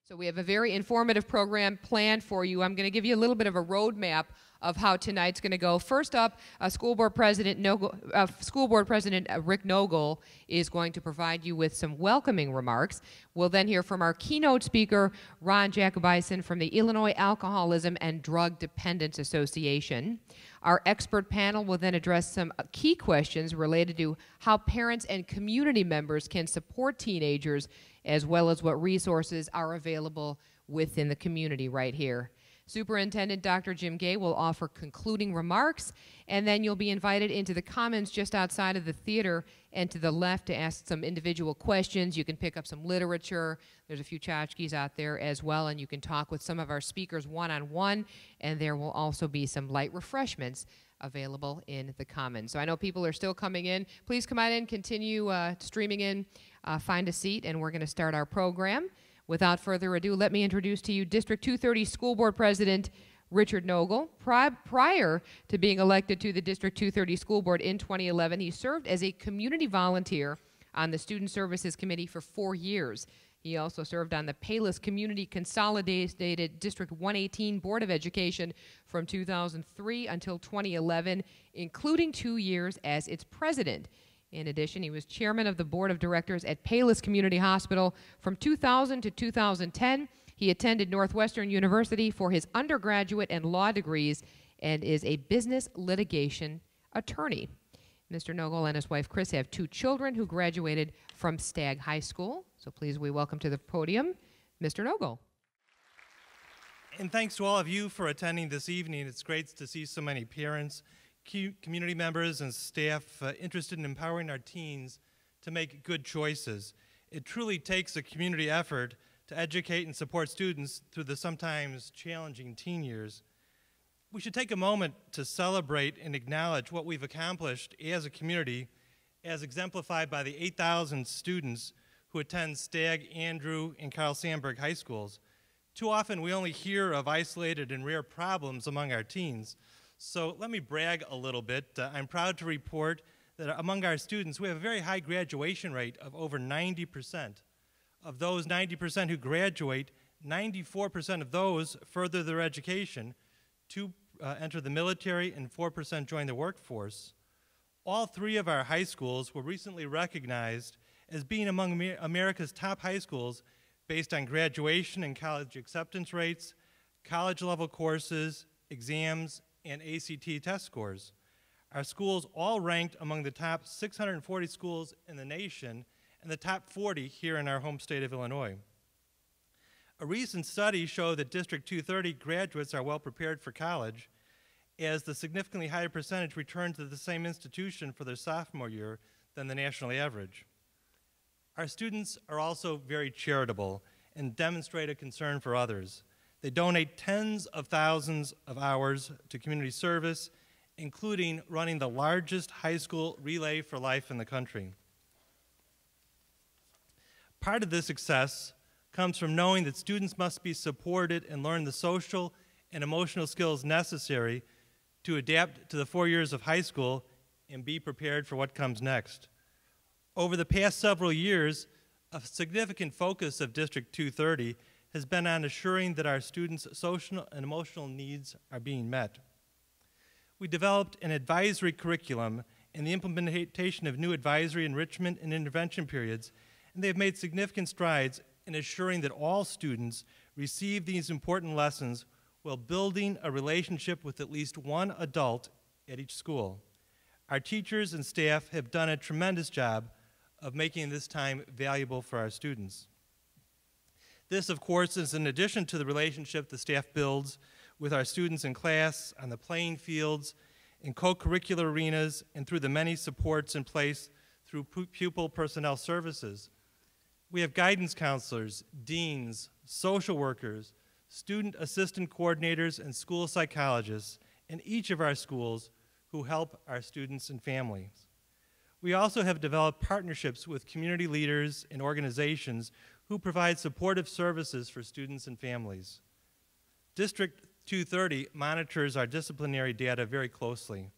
So we have a very informative program planned for you. I'm going to give you a little bit of a roadmap of how tonight's going to go. First up, School Board President Rick Nogel is going to provide you with some welcoming remarks. We'll then hear from our keynote speaker, Ron Jacobison from the Illinois Alcoholism and Drug Dependence Association. Our expert panel will then address some key questions related to how parents and community members can support teenagers, as well as what resources are available within the community right here. Superintendent Dr. Jim Gay will offer concluding remarks, and then you'll be invited into the commons just outside of the theater and to the left to ask some individual questions. You can pick up some literature. There's a few tchotchkes out there as well, and you can talk with some of our speakers one-on-one, and there will also be some light refreshments available in the commons. So I know people are still coming in. Please come on in, continue streaming in, find a seat, and we're going to start our program. Without further ado, let me introduce to you District 230 School Board President Richard Nogel. Prior to being elected to the District 230 School Board in 2011, he served as a community volunteer on the Student Services Committee for 4 years. He also served on the Payless Community Consolidated District 118 Board of Education from 2003 until 2011, including 2 years as its president. In addition, he was chairman of the board of directors at Payless Community Hospital from 2000 to 2010. He attended Northwestern University for his undergraduate and law degrees and is a business litigation attorney. Mr. Nogel and his wife Chris have 2 children who graduated from Stagg High School. So please, we welcome to the podium Mr. Nogel. And thanks to all of you for attending this evening. It's great to see so many parents, community members, and staff interested in empowering our teens to make good choices. It truly takes a community effort to educate and support students through the sometimes challenging teen years. We should take a moment to celebrate and acknowledge what we've accomplished as a community, as exemplified by the 8,000 students who attend Stagg, Andrew, and Carl Sandburg high schools. Too often we only hear of isolated and rare problems among our teens. So let me brag a little bit. I'm proud to report that among our students, we have a very high graduation rate of over 90%. Of those 90% who graduate, 94% of those further their education to enter the military, and 4% join the workforce. All 3 of our high schools were recently recognized as being among America's top high schools based on graduation and college acceptance rates, college-level courses, exams, and ACT test scores. Our schools all ranked among the top 640 schools in the nation and the top 40 here in our home state of Illinois. A recent study showed that District 230 graduates are well prepared for college, as the significantly higher percentage return to the same institution for their sophomore year than the national average. Our students are also very charitable and demonstrate a concern for others. They donate tens of thousands of hours to community service, including running the largest high school relay for life in the country. Part of this success comes from knowing that students must be supported and learn the social and emotional skills necessary to adapt to the 4 years of high school and be prepared for what comes next. Over the past several years, a significant focus of District 230 has been on assuring that our students' social and emotional needs are being met. We developed an advisory curriculum and the implementation of new advisory enrichment and intervention periods, and they have made significant strides in assuring that all students receive these important lessons while building a relationship with at least one adult at each school. Our teachers and staff have done a tremendous job of making this time valuable for our students. This, of course, is in addition to the relationship the staff builds with our students in class, on the playing fields, in co-curricular arenas, and through the many supports in place through pupil personnel services. We have guidance counselors, deans, social workers, student assistant coordinators, and school psychologists in each of our schools who help our students and families. We also have developed partnerships with community leaders and organizations who provide supportive services for students and families. District 230 monitors our disciplinary data very closely.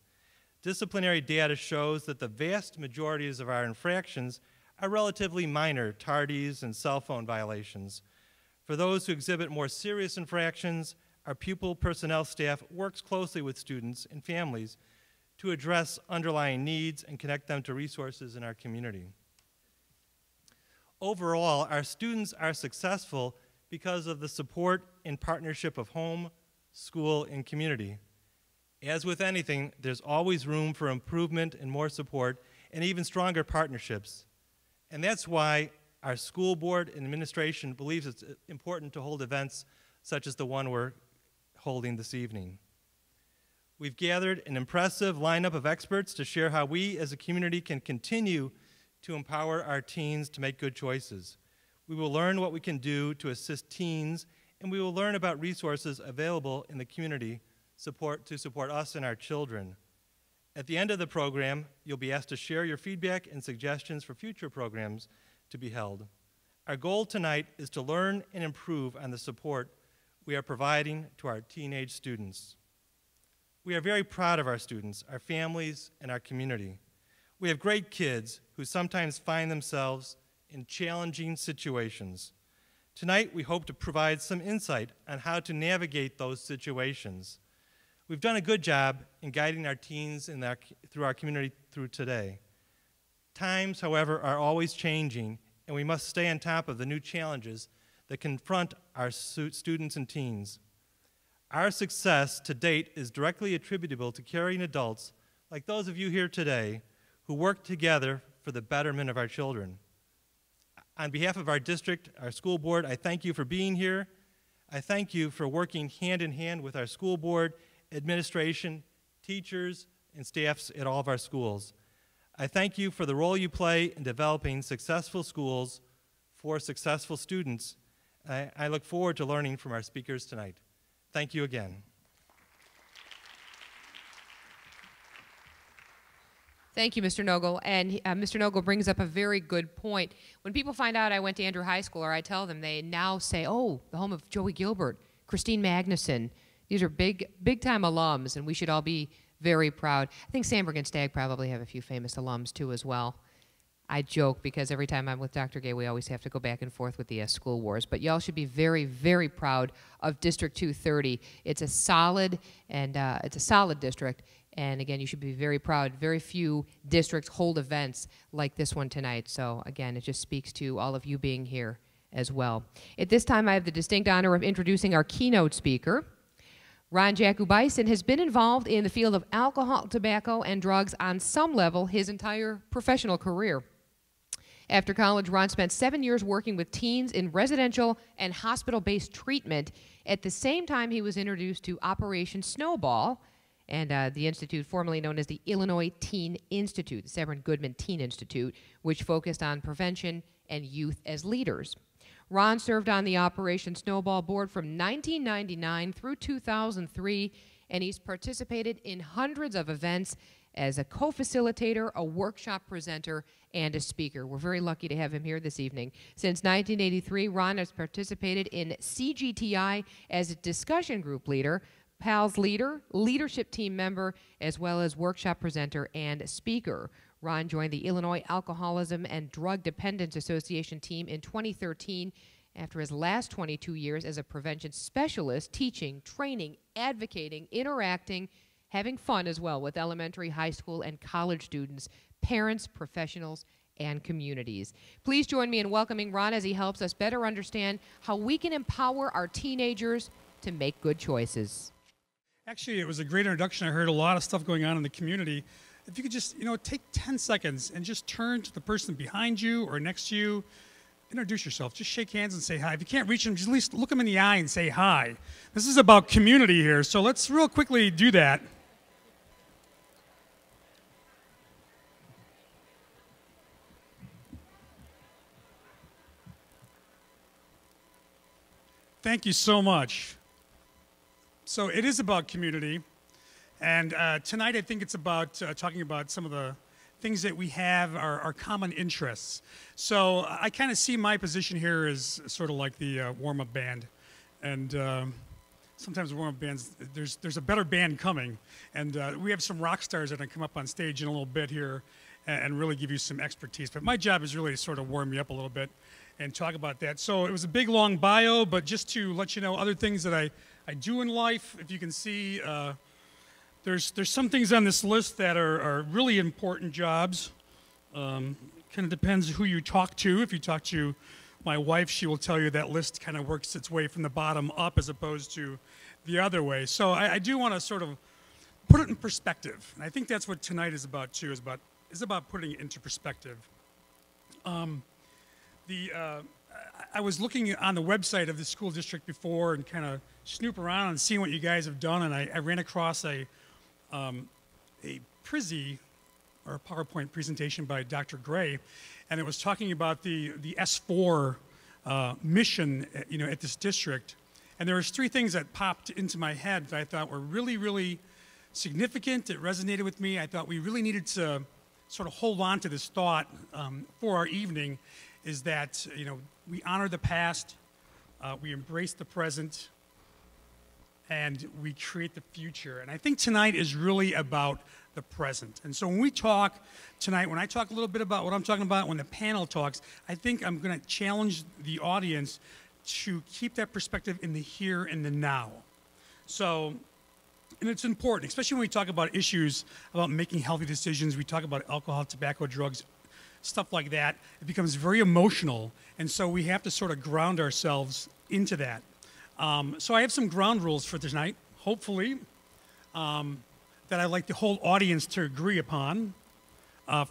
Disciplinary data shows that the vast majorities of our infractions are relatively minor, tardies and cell phone violations. For those who exhibit more serious infractions, our pupil personnel staff works closely with students and families to address underlying needs and connect them to resources in our community. Overall, our students are successful because of the support and partnership of home, school, and community. As with anything, there's always room for improvement and more support and even stronger partnerships. And that's why our school board and administration believes it's important to hold events such as the one we're holding this evening. We've gathered an impressive lineup of experts to share how we as a community can continue to empower our teens to make good choices. We will learn what we can do to assist teens, and we will learn about resources available in the community to support us and our children. At the end of the program, you'll be asked to share your feedback and suggestions for future programs to be held. Our goal tonight is to learn and improve on the support we are providing to our teenage students. We are very proud of our students, our families, and our community. We have great kids who sometimes find themselves in challenging situations. Tonight, we hope to provide some insight on how to navigate those situations. We've done a good job in guiding our teens through our community through today. Times, however, are always changing, and we must stay on top of the new challenges that confront our students and teens. Our success to date is directly attributable to caring adults like those of you here today who work together for the betterment of our children. On behalf of our district, our school board, I thank you for being here. I thank you for working hand in hand with our school board, administration, teachers, and staffs at all of our schools. I thank you for the role you play in developing successful schools for successful students. I look forward to learning from our speakers tonight. Thank you again. Thank you, Mr. Nogle. And Mr. Nogle brings up a very good point. When people find out I went to Andrew High School, or I tell them, they now say, oh, the home of Joey Gilbert, Christine Magnuson. These are big-time alums, and we should all be very proud. I think Sandberg and Stagg probably have a few famous alums, too, as well. I joke because every time I'm with Dr. Gay, we always have to go back and forth with the school wars. But y'all should be very, very proud of District 230. It's a solid district. And again, you should be very proud. Very few districts hold events like this one tonight. So again, it just speaks to all of you being here as well. At this time, I have the distinct honor of introducing our keynote speaker. Ron Jakubison has been involved in the field of alcohol, tobacco, and drugs on some level his entire professional career. After college, Ron spent 7 years working with teens in residential and hospital-based treatment. At the same time, he was introduced to Operation Snowball, and the institute formerly known as the Illinois Teen Institute, the Severin Goodman Teen Institute, which focused on prevention and youth as leaders. Ron served on the Operation Snowball board from 1999 through 2003, and he's participated in hundreds of events as a co-facilitator, a workshop presenter, and a speaker. We're very lucky to have him here this evening. Since 1983, Ron has participated in CGTI as a discussion group leader, PALS leader, leadership team member, as well as workshop presenter and speaker. Ron joined the Illinois Alcoholism and Drug Dependence Association team in 2013 after his last 22 years as a prevention specialist, teaching, training, advocating, interacting, having fun as well with elementary, high school, and college students, parents, professionals, and communities. Please join me in welcoming Ron as he helps us better understand how we can empower our teenagers to make good choices. Actually, it was a great introduction. I heard a lot of stuff going on in the community. If you could just, take 10 seconds and just turn to the person behind you or next to you, introduce yourself. Just shake hands and say hi. If you can't reach them, just at least look them in the eye and say hi. This is about community here, so let's real quickly do that. Thank you so much. So it is about community, and tonight I think it's about talking about some of the things that we have, our common interests. So I kind of see my position here as sort of like the warm-up band, and sometimes warm-up bands, there's a better band coming, and we have some rock stars that are going to come up on stage in a little bit here, and really give you some expertise. But my job is really to sort of warm you up a little bit and talk about that. So it was a big, long bio, but just to let you know other things that I do in life. If you can see, there's some things on this list that are really important jobs. Kind of depends who you talk to. If you talk to my wife, she will tell you that list kind of works its way from the bottom up as opposed to the other way. So I do want to sort of put it in perspective. And I think that's what tonight is about too, is about putting it into perspective. I was looking on the website of the school district before and kind of snoop around and seeing what you guys have done, and I ran across a Prizzy, or a PowerPoint presentation by Dr. Gray, and it was talking about the S4 mission, at this district. And there was 3 things that popped into my head that I thought were really, really significant. It resonated with me. I thought we really needed to sort of hold on to this thought for our evening, is that, we honor the past, we embrace the present, and we create the future. And I think tonight is really about the present. And so when we talk tonight, when I talk a little bit about what I'm talking about, when the panel talks, I think I'm going to challenge the audience to keep that perspective in the here and the now. So, and it's important, especially when we talk about issues about making healthy decisions. We talk about alcohol, tobacco, drugs, stuff like that. It becomes very emotional, and so we have to sort of ground ourselves into that. So I have some ground rules for tonight, hopefully, that I'd like the whole audience to agree upon.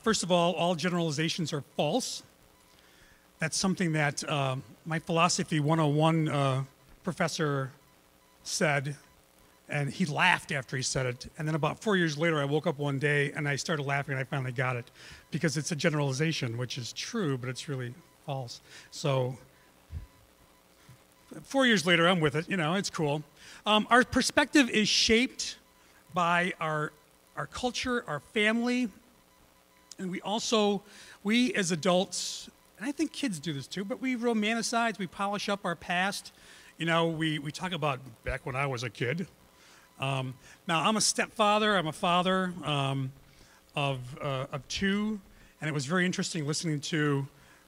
First of all generalizations are false. That's something that my Philosophy 101 professor said, and he laughed after he said it. And then about 4 years later, I woke up one day and I started laughing and I finally got it, because it's a generalization, which is true, but it's really false. So 4 years later, I'm with it. It's cool. Our perspective is shaped by our culture, our family, and we as adults, and I think kids do this too, but we romanticize, we polish up our past. We talk about back when I was a kid. Now, I'm a stepfather. I'm a father of 2, and it was very interesting listening to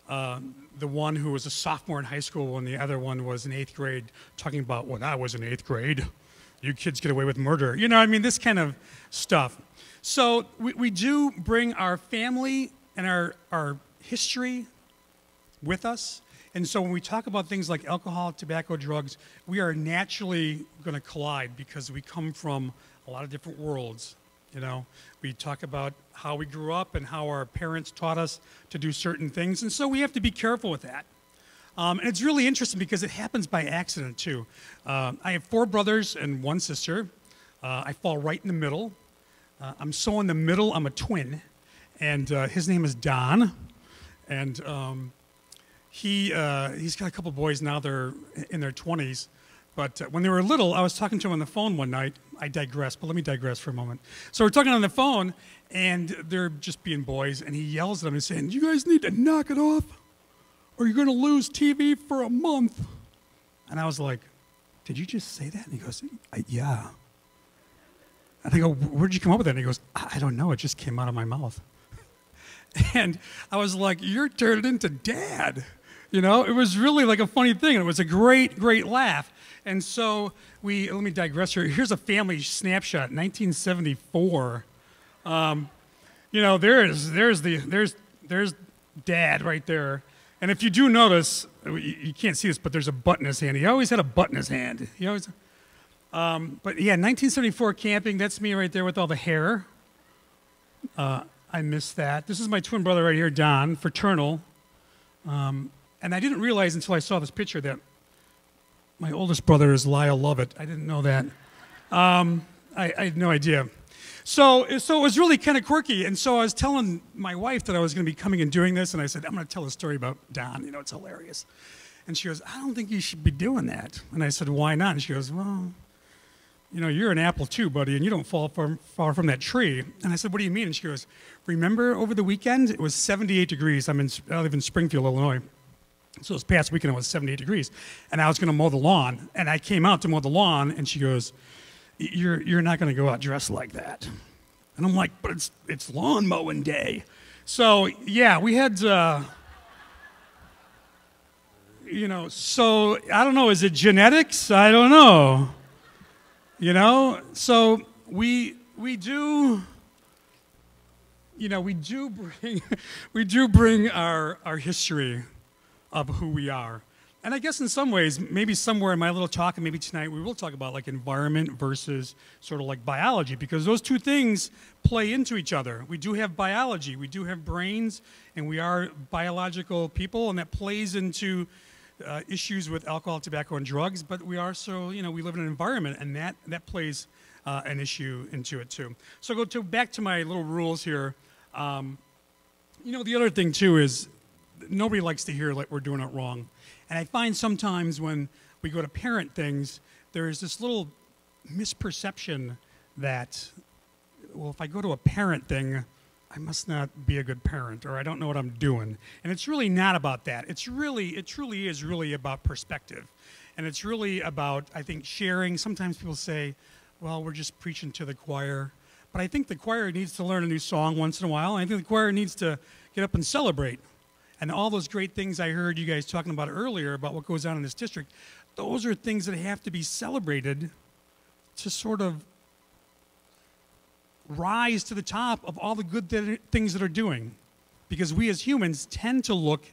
the one who was a sophomore in high school and the other one was in 8th grade, talking about when I was in 8th grade, you kids get away with murder. This kind of stuff. So we do bring our family and our history with us. And so when we talk about things like alcohol, tobacco, drugs, we are naturally going to collide because we come from a lot of different worlds. We talk about how we grew up and how our parents taught us to do certain things. And so we have to be careful with that. And it's really interesting because it happens by accident, too. I have 4 brothers and 1 sister. I fall right in the middle. I'm so in the middle, I'm a twin. And his name is Don. And he's got a couple boys now. They're in their 20s. But when they were little, I was talking to him on the phone one night. I digress, but let me digress for a moment. So we're talking on the phone, and they're just being boys. And he yells at them and saying, "You guys need to knock it off, or you're going to lose TV for a month." And I was like, "Did you just say that?" And he goes, "Yeah." And I go, "Where'd you come up with that?" And he goes, "I don't know. It just came out of my mouth." And I was like, "You're turned into Dad." It was really like a funny thing. And it was a great, great laugh. And so let me digress here. Here's a family snapshot, 1974. There's Dad right there. And if you do notice, you can't see this, but there's a butt in his hand. He always had a butt in his hand. But yeah, 1974 camping, that's me right there with all the hair. I missed that. This is my twin brother right here, Don, fraternal. And I didn't realize until I saw this picture that my oldest brother is Lyle Lovett. I didn't know that. I had no idea. So it was really kind of quirky. And so I was telling my wife that I was going to be coming and doing this, and I said, "I'm going to tell a story about Don. It's hilarious." And she goes, "I don't think you should be doing that." And I said, "Why not?" And she goes, "Well, you're an apple too, buddy, and you don't fall far from that tree." And I said, "What do you mean?" And she goes, "Remember over the weekend, it was 78 degrees. I live in Springfield, Illinois. So this past weekend, it was 78 degrees. And I was going to mow the lawn. And I came out to mow the lawn, and she goes, you're not going to go out dressed like that." And I'm like, "But it's lawn mowing day." So, yeah, we had, so I don't know, is it genetics? I don't know. So we do, we do bring, we do bring our history of who we are. And I guess in some ways, maybe somewhere in my little talk, and maybe tonight, we will talk about like environment versus sort of like biology, because those two things play into each other. We do have biology, we do have brains, and we are biological people, and that plays into issues with alcohol, tobacco, and drugs, but we also, we live in an environment, and that plays an issue into it too. So back to my little rules here. The other thing too is nobody likes to hear like we're doing it wrong. And I find sometimes when we go to parent things, there is this little misperception that, well, if I go to a parent thing, I must not be a good parent, or I don't know what I'm doing. And it's really not about that. It truly is really about perspective. And it's really about, I think, sharing. Sometimes people say, well, we're just preaching to the choir. But I think the choir needs to learn a new song once in a while. And I think the choir needs to get up and celebrate. And all those great things I heard you guys talking about earlier about what goes on in this district, those are things that have to be celebrated to sort of rise to the top of all the good things that are doing. Because we as humans tend to look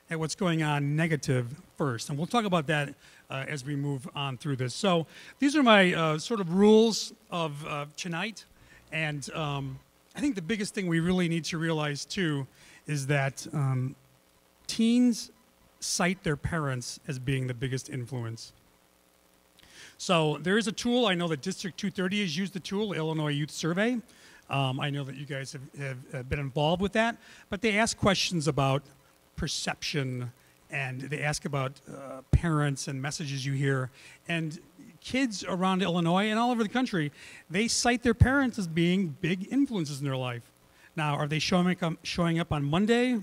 at what's going on negative first. And we'll talk about that as we move on through this. So these are my sort of rules of tonight. And I think the biggest thing we really need to realize too is that teens cite their parents as being the biggest influence. So there is a tool. I know that District 230 has used the tool, Illinois Youth Survey. I know that you guys have been involved with that. But they ask questions about perception, and they ask about parents and messages you hear. And kids around Illinois and all over the country, they cite their parents as being big influences in their life. Now, are they showing up on Monday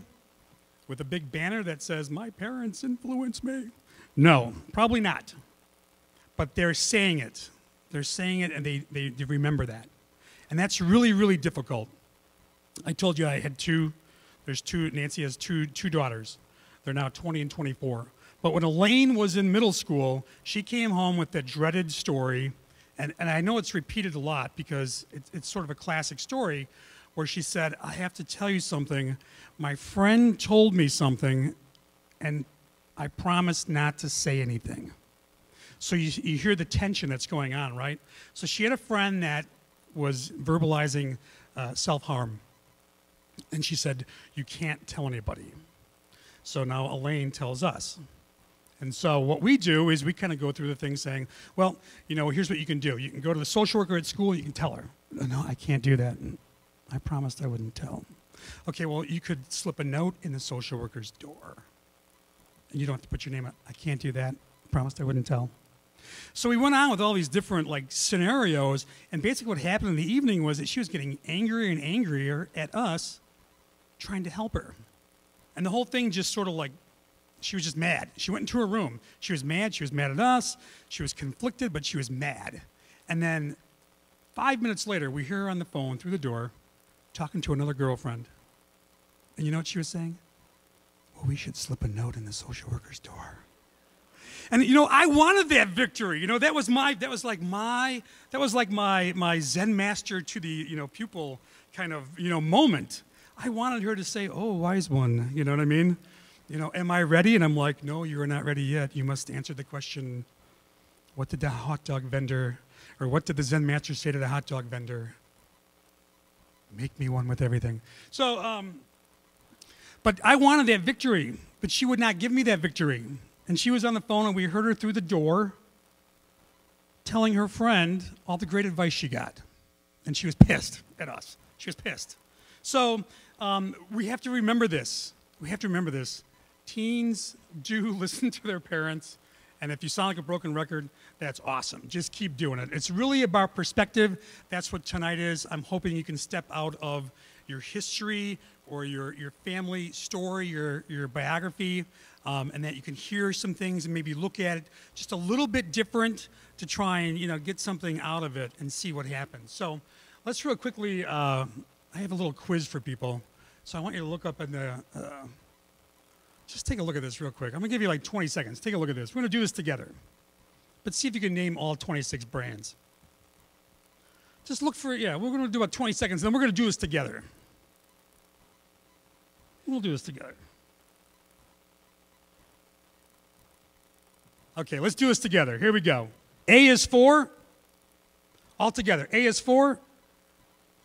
with a big banner that says, "My parents influenced me"? No, probably not. But they're saying it. They're saying it, and they remember that. And that's really, really difficult. I told you I had Nancy has two daughters. They're now 20 and 24. But when Elaine was in middle school, she came home with that dreaded story, and I know it's repeated a lot because it's sort of a classic story, where she said, "I have to tell you something. My friend told me something, and I promised not to say anything." So you hear the tension that's going on, right? So she had a friend that was verbalizing self-harm, and she said, "You can't tell anybody." So now Elaine tells us. And so what we do is we kind of go through the thing saying, well, here's what you can do. You can go to the social worker at school, and you can tell her. "No, I can't do that. I promised I wouldn't tell." "Okay, well, you could slip a note in the social worker's door. And you don't have to put your name on. I can't do that. I promised I wouldn't tell." So we went on with all these different scenarios, and basically what happened in the evening was that she was getting angrier and angrier at us trying to help her. And the whole thing just sort of she was just mad. She went into her room. She was mad at us. She was conflicted, but she was mad. And then 5 minutes later, we hear her on the phone through the door talking to another girlfriend. And you know what she was saying? "Well, we should slip a note in the social worker's door." And I wanted that victory. That was like my Zen master to the pupil kind of moment. I wanted her to say, "Oh, wise one," you know what I mean? "Am I ready?" And I'm like, "No, you are not ready yet. You must answer the question, what did the hot dog vendor, or what did the Zen master say to the hot dog vendor? Make me one with everything." So, but I wanted that victory, but she would not give me that victory. And she was on the phone, and we heard her through the door telling her friend all the great advice she got. And she was pissed at us. She was pissed. So we have to remember this. We have to remember this. Teens do listen to their parents. And if you sound like a broken record, that's awesome. Just keep doing it. It's really about perspective. That's what tonight is. I'm hoping you can step out of your history or your family story, your biography, and that you can hear some things and maybe look at it just a little bit different to try and get something out of it and see what happens. So let's real quickly, I have a little quiz for people. So I want you to look up in the, just take a look at this real quick. I'm going to give you like 20 seconds. Take a look at this. We're going to do this together. But see if you can name all 26 brands. Just look for, yeah, we're going to do about 20 seconds, then we're going to do this together. We'll do this together. Okay, let's do this together. Here we go. A is for, all together. A is for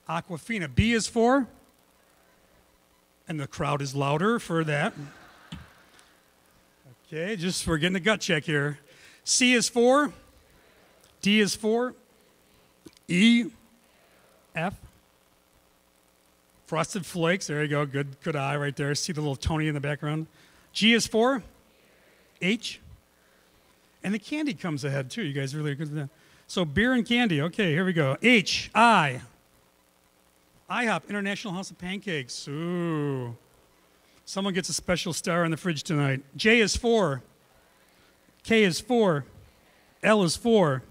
Aquafina. B is for, and the crowd is louder for that. Okay, just we're getting a gut check here. C is for, D is for, E, F, Frosted Flakes. There you go. Good eye right there. See the little Tony in the background. G is for H. And the candy comes ahead, too. You guys really are good at that. So beer and candy. Okay, here we go. H, I. IHOP, International House of Pancakes. Ooh. Someone gets a special star in the fridge tonight. J is for. K is for. L is for.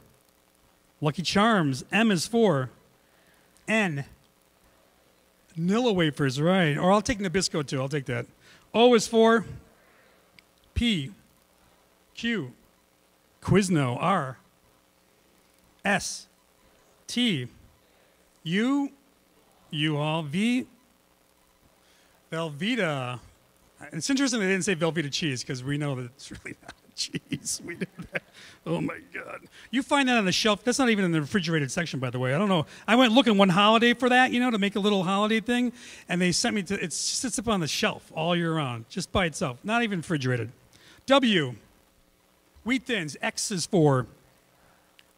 Lucky Charms. M is for. N. Nilla wafers, right. Or I'll take Nabisco, too. I'll take that. O is for. P. Q. Quizno. R. S. T. U. U-Haul. V. Velveeta. It's interesting they didn't say Velveeta cheese because we know that it's really not cheese. We did that. Oh my God. You find that on the shelf. That's not even in the refrigerated section, by the way. I don't know. I went looking one holiday for that, you know, to make a little holiday thing, and they sent me to, it sits up on the shelf all year round, just by itself, not even refrigerated. W. Wheat Thins. X is for.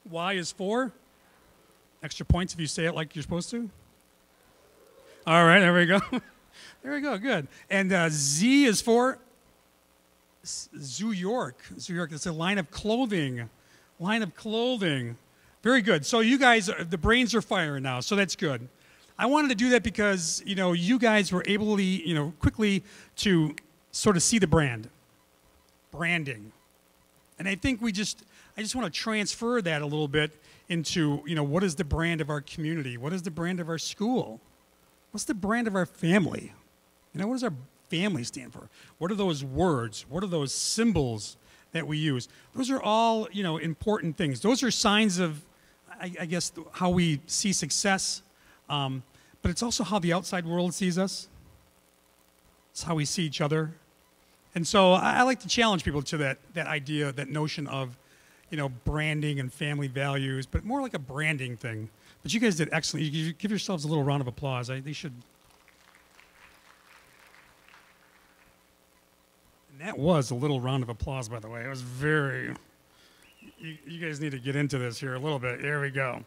Y is for. Extra points if you say it like you're supposed to. All right, there we go. There we go, good. And Z is for Zoo York. Zoo York, it's a line of clothing. Line of clothing. Very good. So you guys, the brains are firing now, so that's good. I wanted to do that because, you know, you guys were able to, you know, quickly to sort of see the brand. Branding. And I think I just want to transfer that a little bit into, you know, what is the brand of our community? What is the brand of our school? What's the brand of our family? You know, what does our family stand for? What are those words? What are those symbols that we use? Those are all, you know, important things. Those are signs of, I guess, how we see success. But it's also how the outside world sees us. It's how we see each other. And so I like to challenge people to that idea, that notion of, you know, branding and family values, but more like a branding thing. But you guys did excellent. You give yourselves a little round of applause. They should. And that was a little round of applause, by the way. It was very. You guys need to get into this here a little bit. There we go.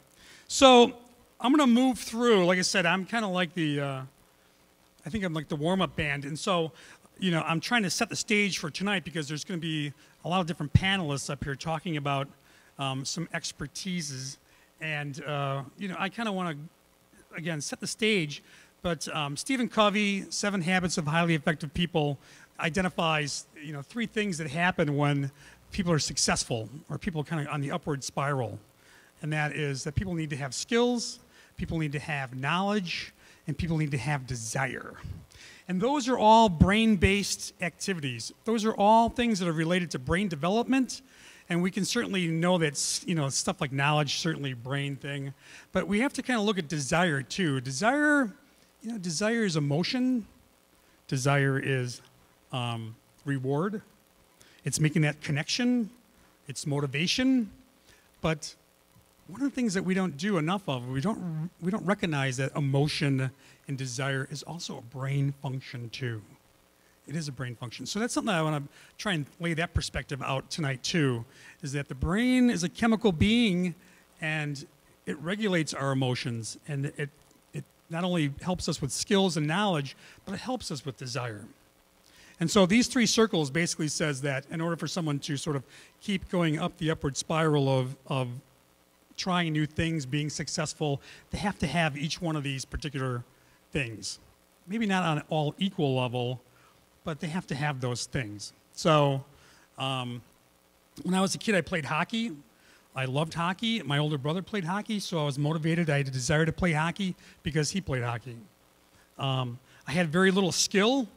So I'm going to move through. Like I said, I'm kind of like the. I think I'm like the warm-up band, and so, you know, I'm trying to set the stage for tonight because there's going to be a lot of different panelists up here talking about some expertises. And, you know, I kind of want to, again, set the stage. But Stephen Covey, 7 Habits of Highly Effective People, identifies, you know, 3 things that happen when people are successful or people kind of on the upward spiral. And that is that people need to have skills, people need to have knowledge, and people need to have desire. And those are all brain-based activities. Those are all things that are related to brain development. And we can certainly know that, you know, stuff like knowledge, certainly brain thing. But we have to kind of look at desire, too. Desire, you know, desire is emotion. Desire is reward. It's making that connection. It's motivation. But one of the things that we don't do enough of, we don't recognize that emotion and desire is also a brain function, too. It is a brain function. So that's something I want to try and lay that perspective out tonight, too, is that the brain is a chemical being, and it regulates our emotions, and it not only helps us with skills and knowledge, but it helps us with desire. And so these 3 circles basically says that in order for someone to sort of keep going up the upward spiral of trying new things, being successful, they have to have each one of these particular things. Maybe not on an all equal level, but they have to have those things. So when I was a kid, I played hockey. I loved hockey. My older brother played hockey, so I was motivated. I had a desire to play hockey because he played hockey. I had very little skill,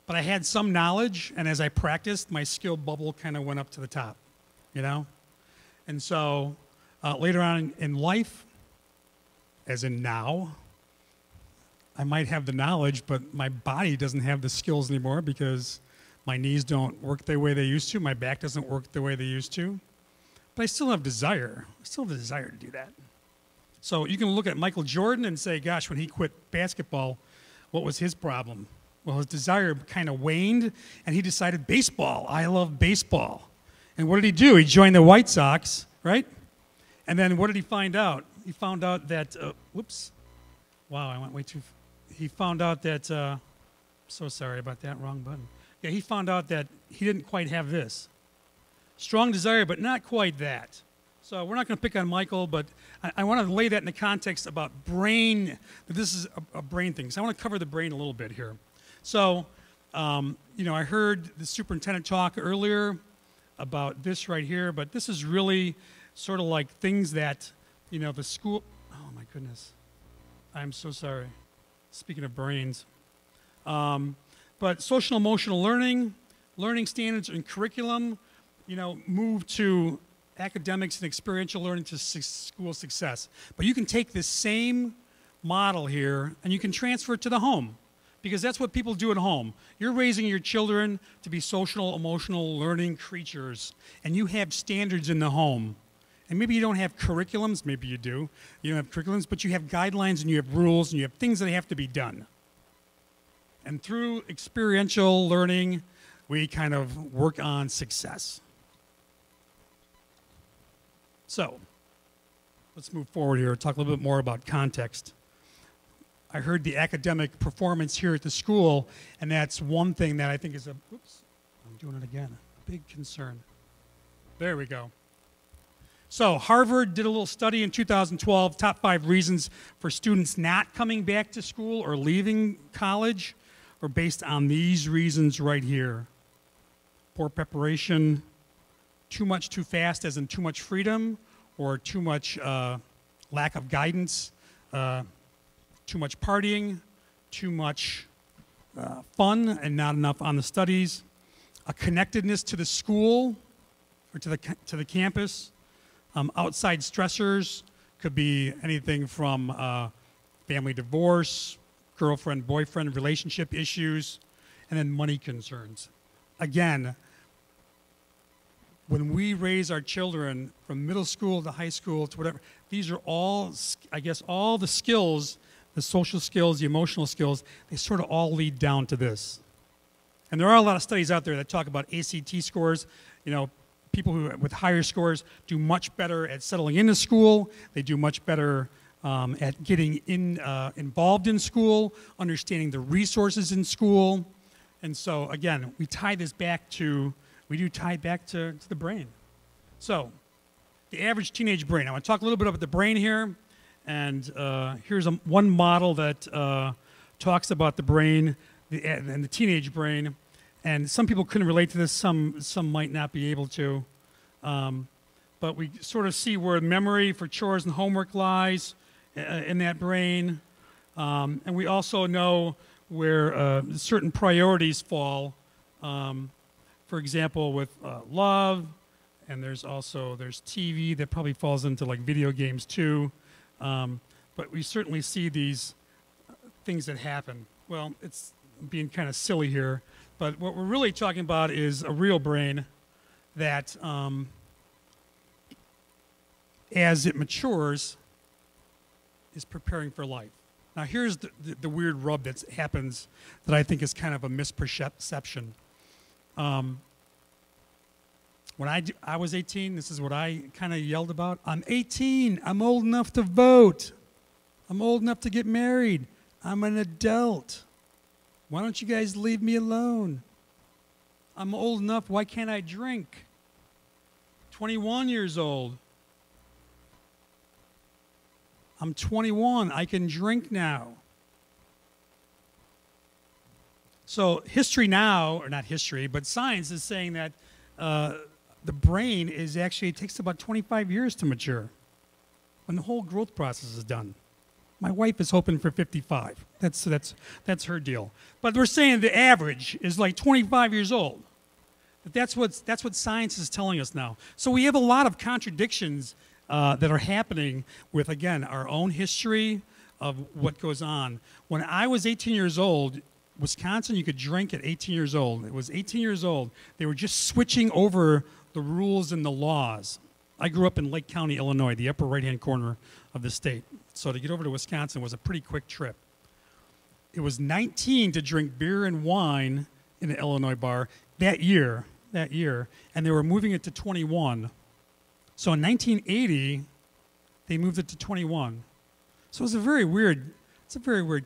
but I had some knowledge, and as I practiced, my skill bubble kind of went up to the top, you know? And so later on in life, as in now, I might have the knowledge, but my body doesn't have the skills anymore because my knees don't work the way they used to, my back doesn't work the way they used to. But I still have desire. I still have the desire to do that. So you can look at Michael Jordan and say, gosh, when he quit basketball, what was his problem? Well, his desire kind of waned, and he decided baseball. I love baseball. And what did he do? He joined the White Sox, right? And then what did he find out? He found out that, whoops. Wow, I went way too, he found out that, so sorry about that, wrong button. Yeah, he found out that he didn't quite have this. Strong desire, but not quite that. So we're not going to pick on Michael, but I want to lay that in the context about brain, that this is a brain thing. So I want to cover the brain a little bit here. So, you know, I heard the superintendent talk earlier about this right here, but this is really sort of like things that, you know, the school, oh my goodness, I'm so sorry. Speaking of brains. But social emotional learning, learning standards and curriculum, you know, move to academics and experiential learning to school success. But you can take this same model here and you can transfer it to the home, because that's what people do at home. You're raising your children to be social, emotional, learning creatures, and you have standards in the home. And maybe you don't have curriculums, maybe you do. You don't have curriculums, but you have guidelines and you have rules and you have things that have to be done. And through experiential learning, we kind of work on success. So, let's move forward here, talk a little bit more about context. I heard the academic performance here at the school, and that's one thing that I think is a, oops, I'm doing it again, a big concern. There we go. So Harvard did a little study in 2012, top 5 reasons for students not coming back to school or leaving college, or based on these reasons right here. Poor preparation, too much too fast as in too much freedom, or too much lack of guidance, too much partying, too much fun and not enough on the studies, a connectedness to the school or to the campus, outside stressors, could be anything from family divorce, girlfriend, boyfriend, relationship issues, and then money concerns. Again, when we raise our children from middle school to high school to whatever, these are all, I guess, all the skills, the social skills, the emotional skills, they sort of all lead down to this. And there are a lot of studies out there that talk about ACT scores. You know, people who with higher scores do much better at settling into school. They do much better at getting involved in school, understanding the resources in school. And so, again, we tie this back to, we do tie it back to the brain. So, the average teenage brain. I want to talk a little bit about the brain here. And here's one model that talks about the brain and the teenage brain. And some people couldn't relate to this, some might not be able to. But we sort of see where memory for chores and homework lies in that brain. And we also know where certain priorities fall. For example, with love, and there's TV that probably falls into like video games too. But we certainly see these things that happen. Well, it's being kind of silly here, but what we're really talking about is a real brain that, as it matures, is preparing for life. Now, here's the weird rub that happens that I think is kind of a misperception. When I was 18, this is what I kind of yelled about. I'm 18. I'm old enough to vote. I'm old enough to get married. I'm an adult. Why don't you guys leave me alone? I'm old enough. Why can't I drink? 21 years old. I'm 21. I can drink now. So history now, or not history, but science is saying that the brain is actually, it takes about 25 years to mature when the whole growth process is done. My wife is hoping for 55. That's her deal. But we're saying the average is like 25 years old. But that's what science is telling us now. So we have a lot of contradictions that are happening with, again, our own history of what goes on. When I was 18 years old, Wisconsin, you could drink at 18 years old. It was 18 years old. They were just switching over the rules and the laws. I grew up in Lake County, Illinois, the upper right-hand corner of the state. So to get over to Wisconsin was a pretty quick trip. It was 19 to drink beer and wine in an Illinois bar that year, and they were moving it to 21. So in 1980, they moved it to 21. So it's a very weird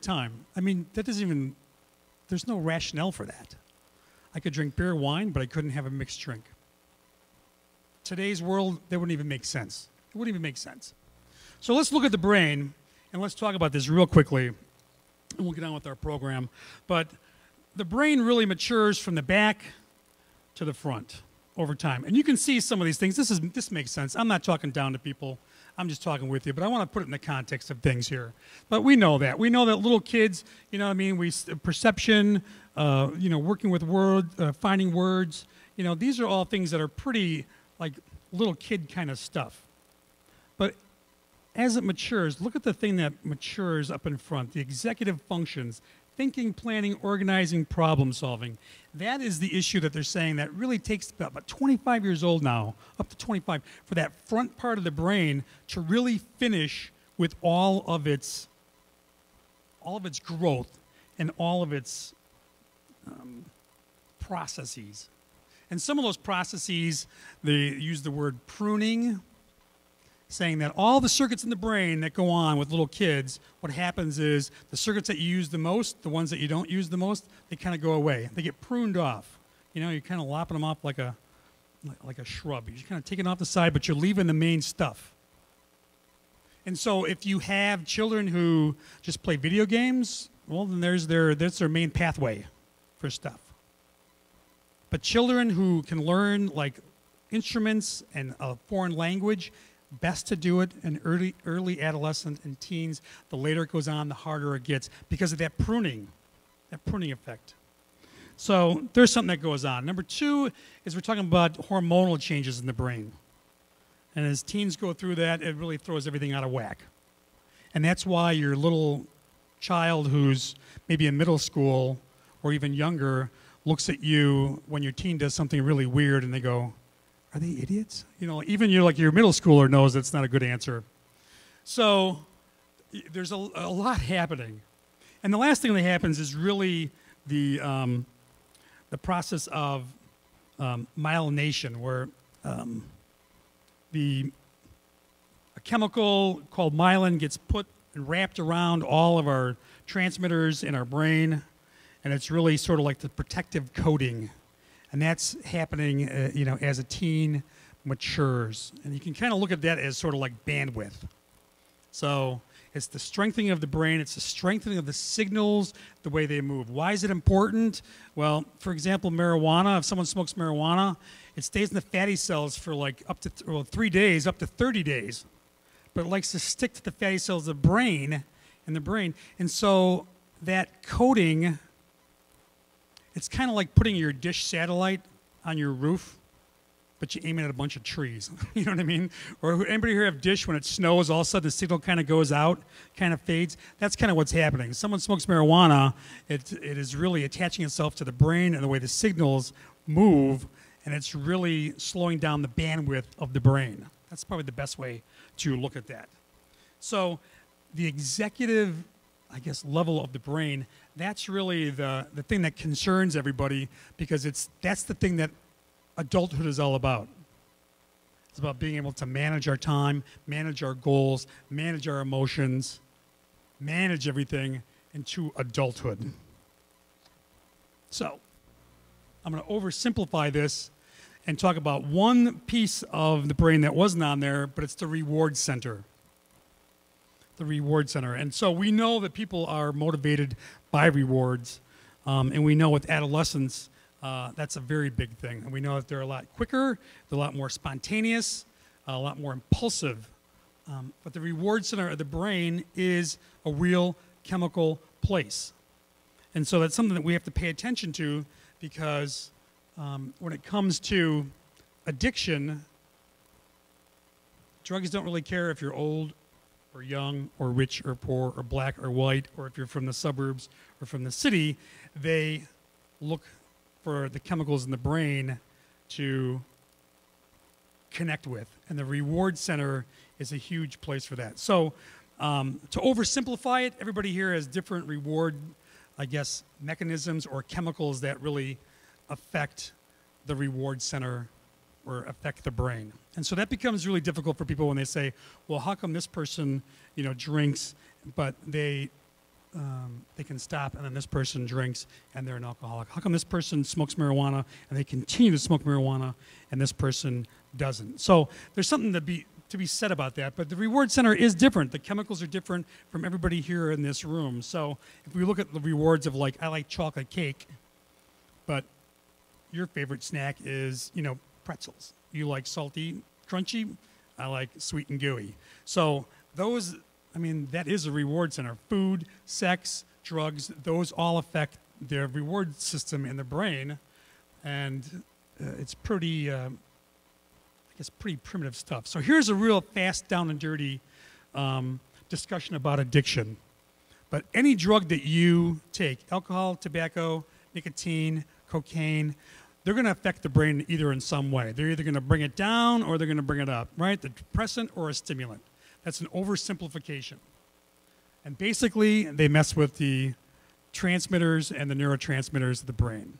time. I mean, there's no rationale for that. I could drink beer and wine, but I couldn't have a mixed drink. Today's world, that wouldn't even make sense. It wouldn't even make sense. So let's look at the brain, and let's talk about this real quickly, and we'll get on with our program. But the brain really matures from the back to the front over time. And you can see some of these things. This makes sense. I'm not talking down to people. I'm just talking with you, but I want to put it in the context of things here. But we know that. We know that little kids, you know what I mean, perception, working with words, finding words, these are all things that are pretty like little kid kind of stuff. But as it matures, look at the thing that matures up in front, the executive functions, thinking, planning, organizing, problem solving. That is the issue that they're saying that really takes about 25 years old now, up to 25, for that front part of the brain to really finish with all of its growth and all of its processes. And some of those processes, they use the word pruning, saying that all the circuits in the brain that go on with little kids, what happens is the circuits that you use the most, the ones that you don't use the most, they kind of go away. They get pruned off. You're kind of lopping them off like a shrub. You're kind of taking off the side, but you're leaving the main stuff. And so if you have children who just play video games, well, then that's their main pathway for stuff. But children who can learn like instruments and a foreign language, best to do it in early adolescent and teens. The later it goes on, the harder it gets because of that pruning effect. So there's something that goes on. Number two is we're talking about hormonal changes in the brain. And as teens go through that, it really throws everything out of whack. And that's why your little child who's maybe in middle school or even younger looks at you when your teen does something really weird and they go, are they idiots? Even your middle schooler knows that's not a good answer. So there's a lot happening. And the last thing that happens is really the process of myelination, where a chemical called myelin gets put and wrapped around all of our transmitters in our brain, and it's really sort of like the protective coating. And that's happening, as a teen matures. And you can kind of look at that as sort of like bandwidth. So it's the strengthening of the brain. It's the strengthening of the signals, the way they move. Why is it important? Well, for example, marijuana. If someone smokes marijuana, it stays in the fatty cells for like up to 3 days, up to 30 days. But it likes to stick to the fatty cells of the brain, And so that coating, it's kind of like putting your dish satellite on your roof, but you aim it at a bunch of trees. You know what I mean? Or anybody here have dish when it snows, all of a sudden the signal kind of goes out, kind of fades? That's kind of what's happening. Someone smokes marijuana, it is really attaching itself to the brain and the way the signals move, and it's really slowing down the bandwidth of the brain. That's probably the best way to look at that. So the executive, level of the brain, that's really the thing that concerns everybody, because that's the thing that adulthood is all about. It's about being able to manage our time, manage our goals, manage our emotions, manage everything into adulthood. So I'm going to oversimplify this and talk about one piece of the brain that wasn't on there, but it's the reward center. The reward center. And so we know that people are motivated by rewards, and we know with adolescents, that's a very big thing. And we know that they're a lot quicker, they're a lot more spontaneous, a lot more impulsive But the reward center of the brain is a real chemical place. And so that's something that we have to pay attention to, because when it comes to addiction, drugs don't really care if you're old or young or rich or poor or black or white, or if you're from the suburbs or from the city. They look for the chemicals in the brain to connect with. And the reward center is a huge place for that. So to oversimplify it, everybody here has different reward, I guess, mechanisms or chemicals that really affect the reward center or affect the brain. And so that becomes really difficult for people when they say, well, how come this person, drinks, but they can stop, and then this person drinks and they're an alcoholic? How come this person smokes marijuana and they continue to smoke marijuana and this person doesn't? So there's something to be said about that, but the reward center is different. The chemicals are different from everybody here in this room. So if we look at the rewards of, like, I like chocolate cake, but your favorite snack is, pretzels. You like salty, crunchy. I like sweet and gooey. So those, that is a reward center. Food, sex, drugs, those all affect their reward system in the brain. And it's pretty, pretty primitive stuff. So here's a real fast, down and dirty discussion about addiction. But any drug that you take, alcohol, tobacco, nicotine, cocaine, they're going to affect the brain either in some way. They're either going to bring it down or they're going to bring it up, right? The depressant or a stimulant. That's an oversimplification. And basically, they mess with the transmitters and the neurotransmitters of the brain.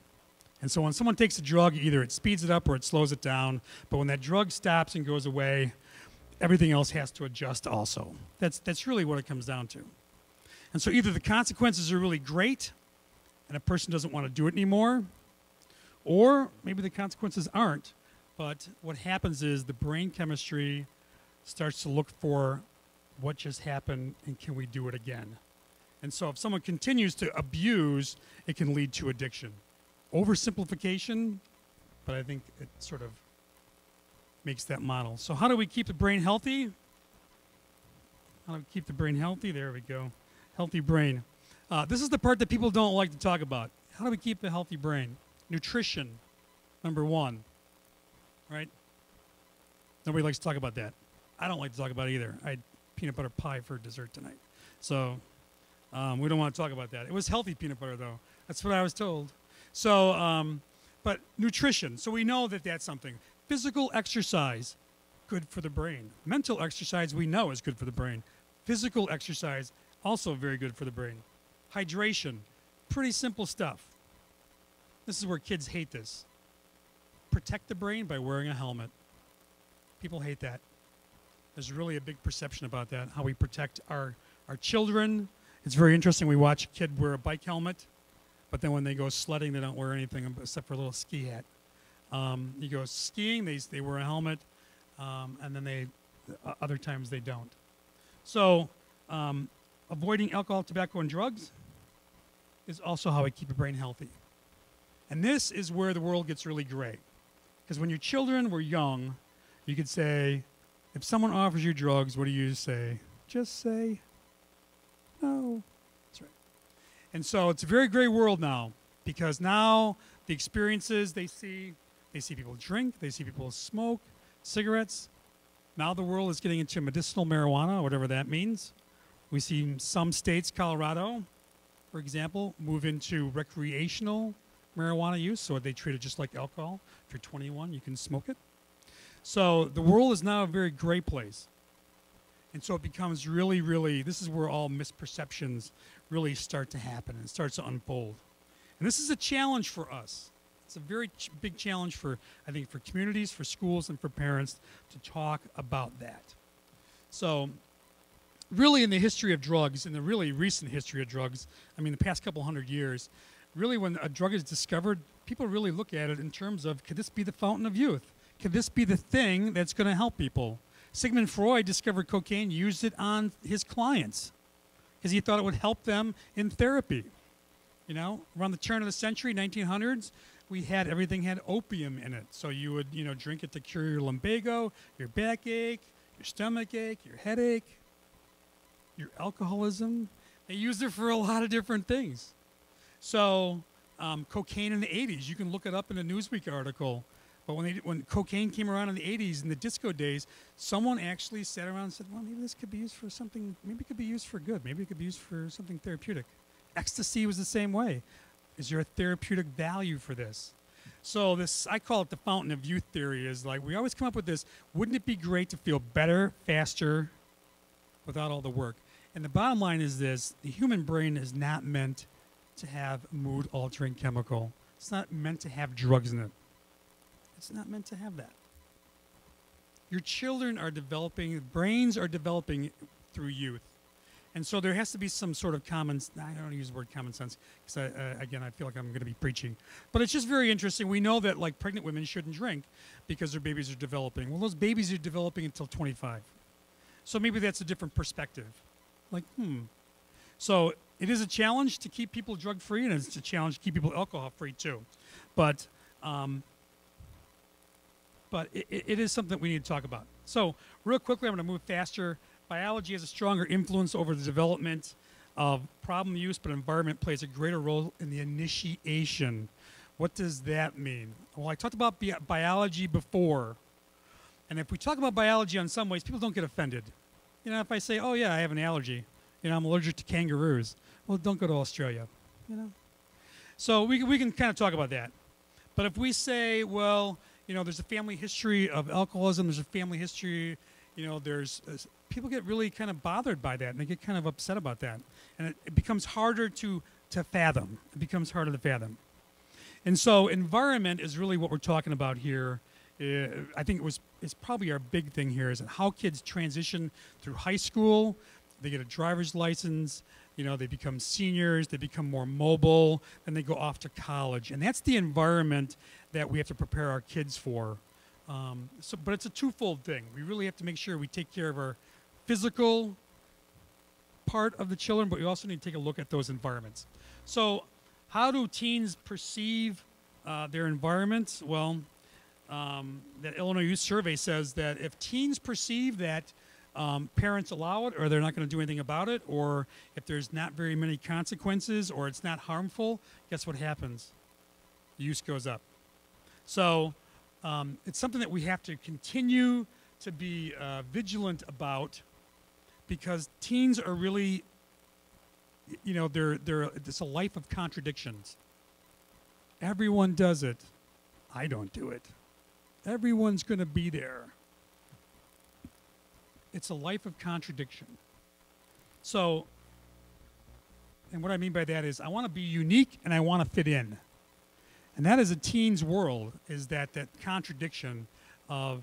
And so when someone takes a drug, either it speeds it up or it slows it down. But when that drug stops and goes away, everything else has to adjust also. That's really what it comes down to. And so either the consequences are really great and a person doesn't want to do it anymore, or maybe the consequences aren't, but what happens is the brain chemistry starts to look for what just happened and can we do it again. And so if someone continues to abuse, it can lead to addiction. Oversimplification, but I think it sort of makes that model. So how do we keep the brain healthy? How do we keep the brain healthy? There we go. Healthy brain. This is the part that people don't like to talk about. How do we keep a healthy brain? Nutrition, number one, right? Nobody likes to talk about that. I don't like to talk about it either. I had peanut butter pie for dessert tonight. So we don't want to talk about that. It was healthy peanut butter, though. That's what I was told. So, but nutrition. So we know that that's something. Physical exercise, good for the brain. Mental exercise, we know, is good for the brain. Physical exercise, also very good for the brain. Hydration, pretty simple stuff. This is where kids hate this. Protect the brain by wearing a helmet. People hate that. There's really a big perception about that, how we protect our children. It's very interesting. We watch a kid wear a bike helmet, but then when they go sledding, they don't wear anything except for a little ski hat. You go skiing, they wear a helmet, and then other times they don't. So avoiding alcohol, tobacco, and drugs is also how we keep the brain healthy. And this is where the world gets really gray. Because when your children were young, you could say, if someone offers you drugs, what do you say? Just say no. That's right. And so it's a very gray world now, because now the experiences they see people drink, they see people smoke cigarettes. Now the world is getting into medicinal marijuana, whatever that means. We see some states, Colorado, for example, move into recreational marijuana use, so they treat it just like alcohol. If you're 21, you can smoke it. So the world is now a very gray place. And so it becomes really, really, this is where all misperceptions really start to happen and starts to unfold. And this is a challenge for us. It's a very big challenge for, I think, for communities, for schools, and for parents to talk about that. So really in the history of drugs, in the really recent history of drugs, the past couple hundred years, really when a drug is discovered, people really look at it in terms of, could this be the fountain of youth? Could this be the thing that's going to help people? Sigmund Freud discovered cocaine, used it on his clients because he thought it would help them in therapy. Around the turn of the century, 1900s, everything had opium in it. So you would, drink it to cure your lumbago, your backache, your stomach ache, your headache, your alcoholism. They used it for a lot of different things. So cocaine in the 80s, you can look it up in a Newsweek article. But when cocaine came around in the 80s, in the disco days, someone actually sat around and said, well, maybe this could be used for something, maybe it could be used for good. Maybe it could be used for something therapeutic. Ecstasy was the same way. Is there a therapeutic value for this? So this, I call it the fountain of youth theory, is like we always come up with this, wouldn't it be great to feel better, faster, without all the work? And the bottom line is this, the human brain is not meant to have mood-altering chemical. It's not meant to have drugs in it. It's not meant to have that. Your children are developing, brains are developing through youth. And so there has to be some sort of common, I don't want to use the word common sense, because again, I feel like I'm going to be preaching. But it's just very interesting. We know that like pregnant women shouldn't drink because their babies are developing. Well, those babies are developing until 25. So maybe that's a different perspective. Like, So it is a challenge to keep people drug-free, and it's a challenge to keep people alcohol-free too. But it is something that we need to talk about. So real quickly, I'm going to move faster. Biology has a stronger influence over the development of problem use, but environment plays a greater role in the initiation. What does that mean? Well, I talked about biology before. And if we talk about biology in some ways, people don't get offended. You know, if I say, oh, yeah, I have an allergy. You know, I'm allergic to kangaroos. Well, don't go to Australia, you know. So we can kind of talk about that. But if we say, well, you know, there's a family history of alcoholism, there's a family history, you know, people get really kind of bothered by that, and they get kind of upset about that. And it becomes harder to fathom. It becomes harder to fathom. And so environment is really what we're talking about here. I think it's probably our big thing here is how kids transition through high school, they get a driver's license, you know, they become seniors, they become more mobile, then they go off to college. And that's the environment that we have to prepare our kids for. But it's a twofold thing. We really have to make sure we take care of our physical part of the children, but we also need to take a look at those environments. So how do teens perceive their environments? Well, that Illinois Youth Survey says that if teens perceive that parents allow it, or they're not going to do anything about it, or if there's not very many consequences, or it's not harmful, guess what happens? The use goes up. So it's something that we have to continue to be vigilant about, because teens are really, you know, it's a life of contradictions. Everyone does it. I don't do it. Everyone's going to be there. It's a life of contradiction. So, and what I mean by that is I want to be unique and I want to fit in. And that is a teen's world, is that contradiction of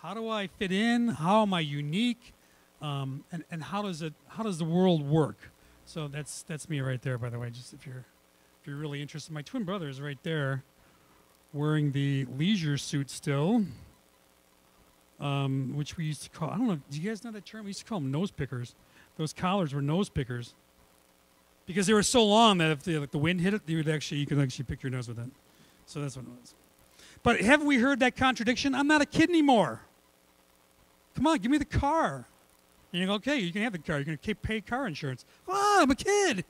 how do I fit in, how am I unique, and how does the world work? So that's me right there, by the way, just if you're really interested. My twin brother is right there wearing the leisure suit still, which we used to call, I don't know, do you guys know that term? We used to call them nose pickers. Those collars were nose pickers because they were so long that if the wind hit it, you could actually pick your nose with it. So that's what it was. But haven't we heard that contradiction? I'm not a kid anymore. Come on, give me the car. And you go, okay, you can have the car. You're going to pay car insurance. Oh, I'm a kid.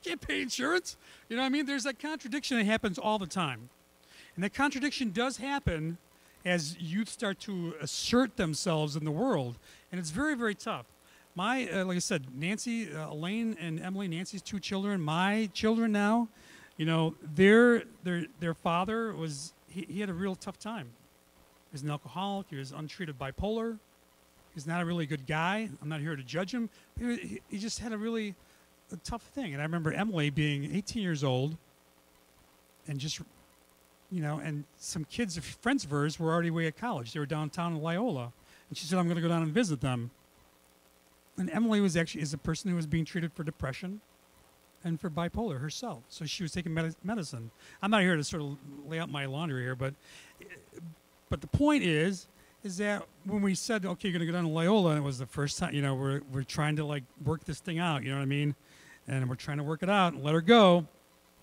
Can't pay insurance. You know what I mean? There's that contradiction that happens all the time. And that contradiction does happen as youth start to assert themselves in the world. And it's very, very tough. Like I said, Nancy, Elaine and Emily, Nancy's two children, my children now, you know, their father was, he had a real tough time. He was an alcoholic. He was untreated bipolar. He's not a really good guy. I'm not here to judge him. He just had a tough thing. And I remember Emily being 18 years old and just, you know, and some kids, friends of hers, were already away at college. They were downtown in Loyola. And she said, I'm going to go down and visit them. And Emily is a person who was being treated for depression and for bipolar herself. So she was taking medicine. I'm not here to sort of lay out my laundry here, but the point is that when we said, okay, you're going to go down to Loyola, and it was the first time, you know, we're trying to like work this thing out, you know what I mean? And we're trying to work it out and let her go.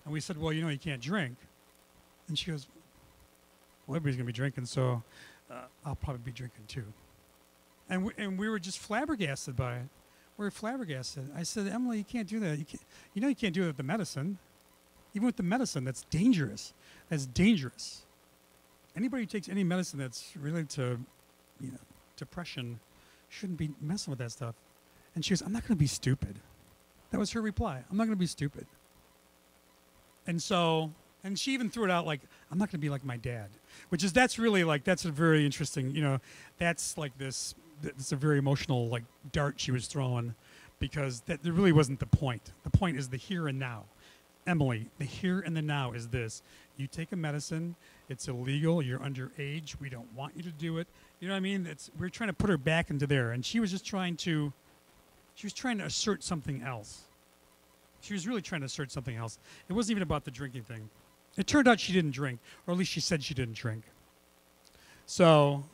And we said, well, you know, you can't drink. And she goes, well, everybody's going to be drinking, so I'll probably be drinking too. And we were just flabbergasted by it. We were flabbergasted. I said, Emily, you can't do that. You know you can't do that with the medicine. Even with the medicine, that's dangerous. That's dangerous. Anybody who takes any medicine that's related to, depression shouldn't be messing with that stuff. And she goes, I'm not going to be stupid. That was her reply. I'm not going to be stupid. And she even threw it out like, I'm not going to be like my dad, that's a very interesting, that's like this, it's a very emotional like dart she was throwing, because that really wasn't the point. The point is the here and now. Emily, the here and the now is this. You take a medicine, it's illegal, you're underage, we don't want you to do it. You know what I mean? We're trying to put her back into there, and she was trying to assert something else. She was really trying to assert something else. It wasn't even about the drinking thing. It turned out she didn't drink, or at least she said she didn't drink. So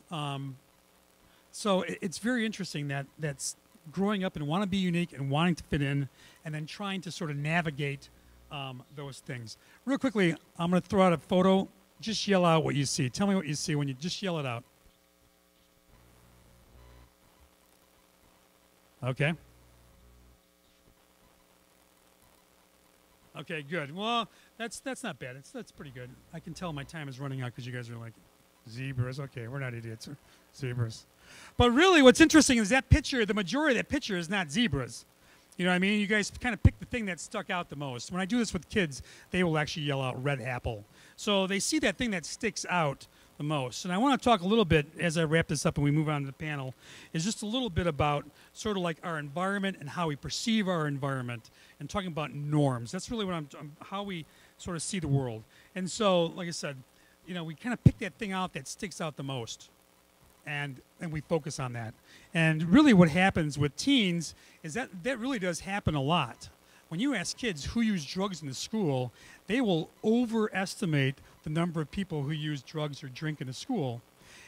it's very interesting that's growing up and want to be unique and wanting to fit in, and then trying to sort of navigate those things. Real quickly, I'm going to throw out a photo. Just yell out what you see. Tell me what you see when you just yell it out. Okay. Okay, good. Well, that's not bad. That's pretty good. I can tell my time is running out because you guys are like, zebras. Okay, we're not idiots. Zebras. But really, what's interesting is that picture, the majority of that picture is not zebras. You know what I mean? You guys kind of pick the thing that stuck out the most. When I do this with kids, they will actually yell out red apple. So they see that thing that sticks out the most. And I want to talk a little bit, as I wrap this up and we move on to the panel, is just a little bit about sort of like our environment and how we perceive our environment, and talking about norms. That's really what how we sort of see the world. And so, like I said, we kind of pick that thing out that sticks out the most. And we focus on that. And really what happens with teens is that really does happen a lot. When you ask kids who use drugs in the school, they will overestimate the number of people who use drugs or drink in the school.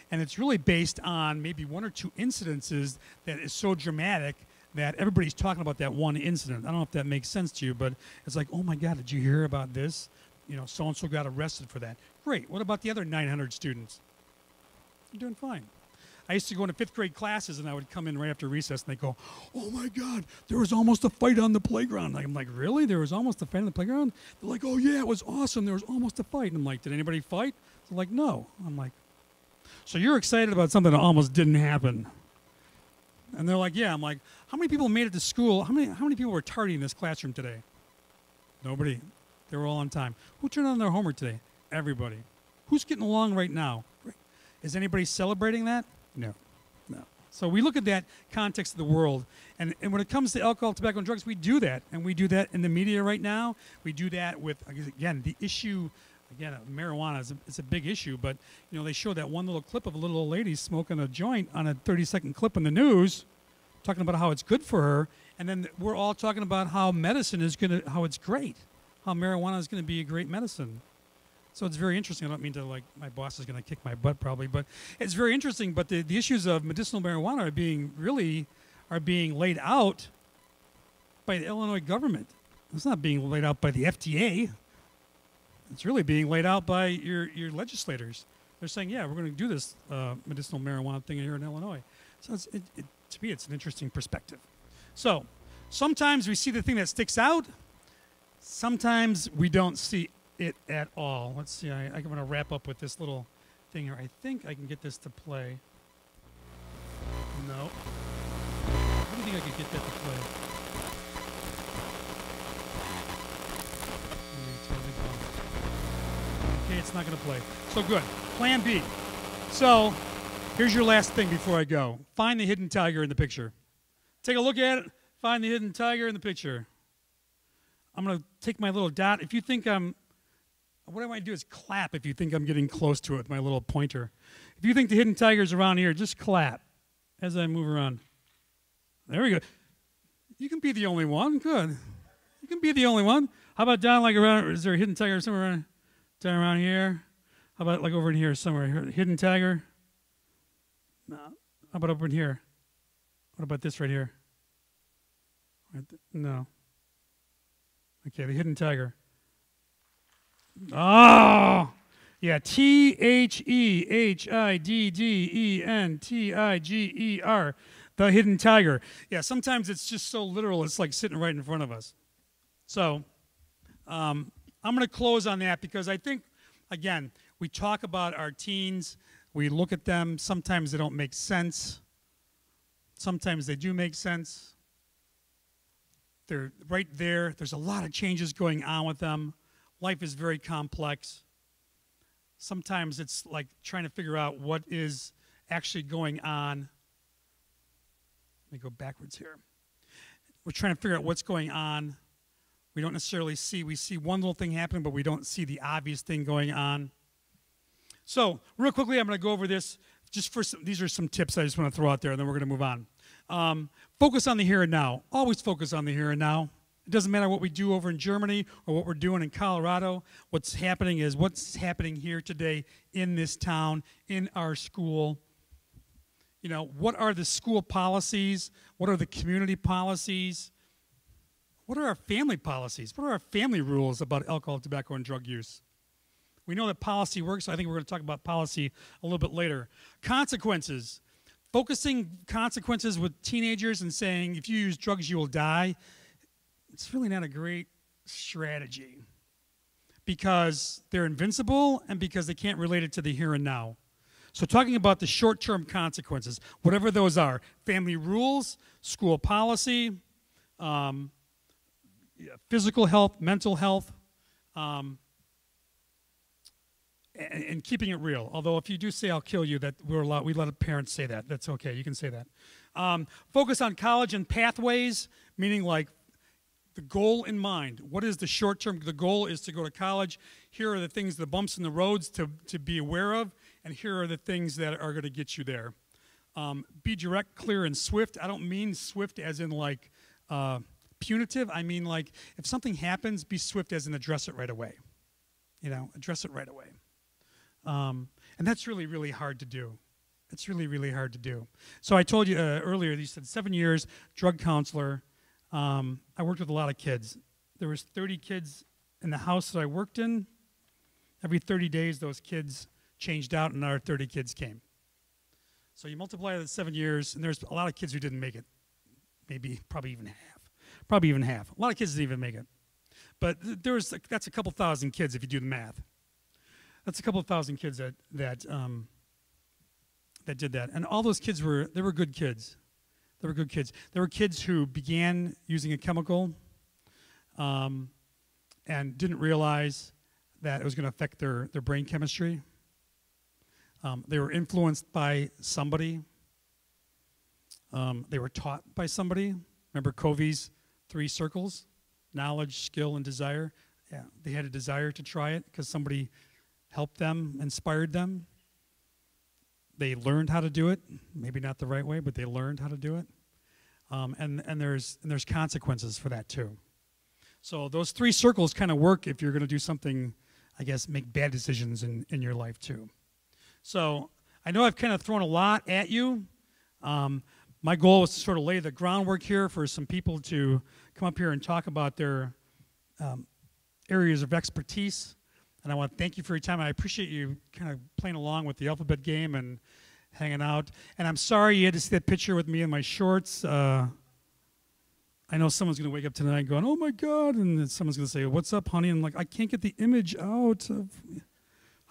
And it's really based on maybe one or two incidences that is so dramatic that everybody's talking about that one incident. I don't know if that makes sense to you, but it's like, oh my God, did you hear about this? So-and-so got arrested for that. Great. What about the other 900 students? You're doing fine. I used to go into fifth grade classes, and I would come in right after recess, and they go, oh my God, there was almost a fight on the playground. I'm like, really? There was almost a fight on the playground? They're like, oh yeah, it was awesome. There was almost a fight. And I'm like, did anybody fight? They're like, no. I'm like, so you're excited about something that almost didn't happen? And they're like, yeah. I'm like, how many people made it to school? How many people were tardy in this classroom today? Nobody. They were all on time. Who turned on their homework today? Everybody. Who's getting along right now? Is anybody celebrating that? No. So we look at that context of the world, and when it comes to alcohol, tobacco, and drugs, we do that, and we do that in the media right now. We do that with, again, the issue, marijuana is a big issue, but they show that one little clip of a little old lady smoking a joint on a 30-second clip in the news, talking about how it's good for her, and then we're all talking about how medicine is how it's great, how marijuana is going to be a great medicine. So it's very interesting. I don't mean to, my boss is going to kick my butt probably, but it's very interesting. But the issues of medicinal marijuana are being laid out by the Illinois government. It's not being laid out by the FDA. It's really being laid out by your legislators. They're saying, yeah, we're going to do this medicinal marijuana thing here in Illinois. So to me, it's an interesting perspective. So sometimes we see the thing that sticks out. Sometimes we don't see it at all. Let's see. I'm going to wrap up with this little thing here. I think I can get this to play. No. I don't think I can get that to play. Okay, it's not going to play. So good. Plan B. So here's your last thing before I go. Find the hidden tiger in the picture. Take a look at it. Find the hidden tiger in the picture. I'm going to take my little dot. If you think what I want to do is clap if you think I'm getting close to it with my little pointer. If you think the hidden tiger's around here, just clap as I move around. There we go. You can be the only one. Good. You can be the only one. How about down around, is there a hidden tiger somewhere down around here? How about over in here somewhere? Hidden tiger? No. How about over in here? What about this right here? No. Okay, the hidden tiger. Oh, Yeah, THEHIDDENTIGER, the hidden tiger. Yeah, sometimes it's just so literal, it's like sitting right in front of us. So I'm going to close on that because I think, again, we talk about our teens, we look at them, sometimes they don't make sense, sometimes they do make sense. They're right there. There's a lot of changes going on with them. Life is very complex. Sometimes it's like trying to figure out what is actually going on. Let me go backwards here. We're trying to figure out what's going on. We don't necessarily see. We see one little thing happening, but we don't see the obvious thing going on. So real quickly, I'm going to go over this. Just for some, these are some tips I just want to throw out there, and then we're going to move on. Focus on the here and now. Always focus on the here and now. It doesn't matter what we do over in Germany or what we're doing in Colorado. What's happening is what's happening here today in this town, in our school. You know, what are the school policies? What are the community policies? What are our family policies? What are our family rules about alcohol, tobacco, and drug use? We know that policy works, so I think we're going to talk about policy a little bit later. Consequences. Focusing consequences with teenagers and saying, if you use drugs, you will die. It's really not a great strategy because they're invincible and because they can't relate it to the here and now. So talking about the short-term consequences, whatever those are, family rules, school policy, physical health, mental health, and keeping it real. Although if you do say I'll kill you, that we let parents say that. That's okay, you can say that. Focus on college and pathways, meaning like the goal in mind. What is the short term? The goal is to go to college. Here are the things, the bumps in the roads to be aware of, and here are the things that are going to get you there. Be direct, clear, and swift. I don't mean swift as in like punitive. I mean like if something happens, be swift as in address it right away. You know, address it right away. And that's really, really hard to do. It's really, really hard to do. So I told you earlier, you said 7 years, drug counselor. I worked with a lot of kids. There was 30 kids in the house that I worked in. Every 30 days, those kids changed out, and another 30 kids came. So you multiply that 7 years, and there's a lot of kids who didn't make it. Maybe, probably even half. Probably even half. A lot of kids didn't even make it. But that's a couple thousand kids if you do the math. That's a couple of thousand kids that did that. And all those kids were good kids. They were good kids. There were kids who began using a chemical and didn't realize that it was going to affect their brain chemistry. They were influenced by somebody. They were taught by somebody. Remember Covey's 3 circles? Knowledge, skill, and desire. Yeah, they had a desire to try it because somebody helped them, inspired them. They learned how to do it. Maybe not the right way, but they learned how to do it. And there's consequences for that too. So those 3 circles kind of work if you're going to do something, I guess, make bad decisions in your life too. So I know I've kind of thrown a lot at you. My goal was to sort of lay the groundwork here for some people to come up here and talk about their areas of expertise. And I want to thank you for your time. I appreciate you kind of playing along with the alphabet game and hanging out. And I'm sorry you had to see that picture with me in my shorts. I know someone's going to wake up tonight going, oh my God, and then someone's going to say, what's up, honey? And I'm like, I can't get the image out of,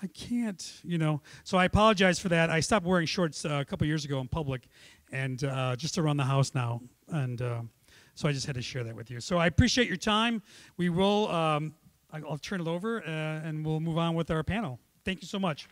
I can't, you know. So I apologize for that. I stopped wearing shorts a couple years ago in public and just around the house now. And so I just had to share that with you. So I appreciate your time. We will... I'll turn it over and we'll move on with our panel. Thank you so much.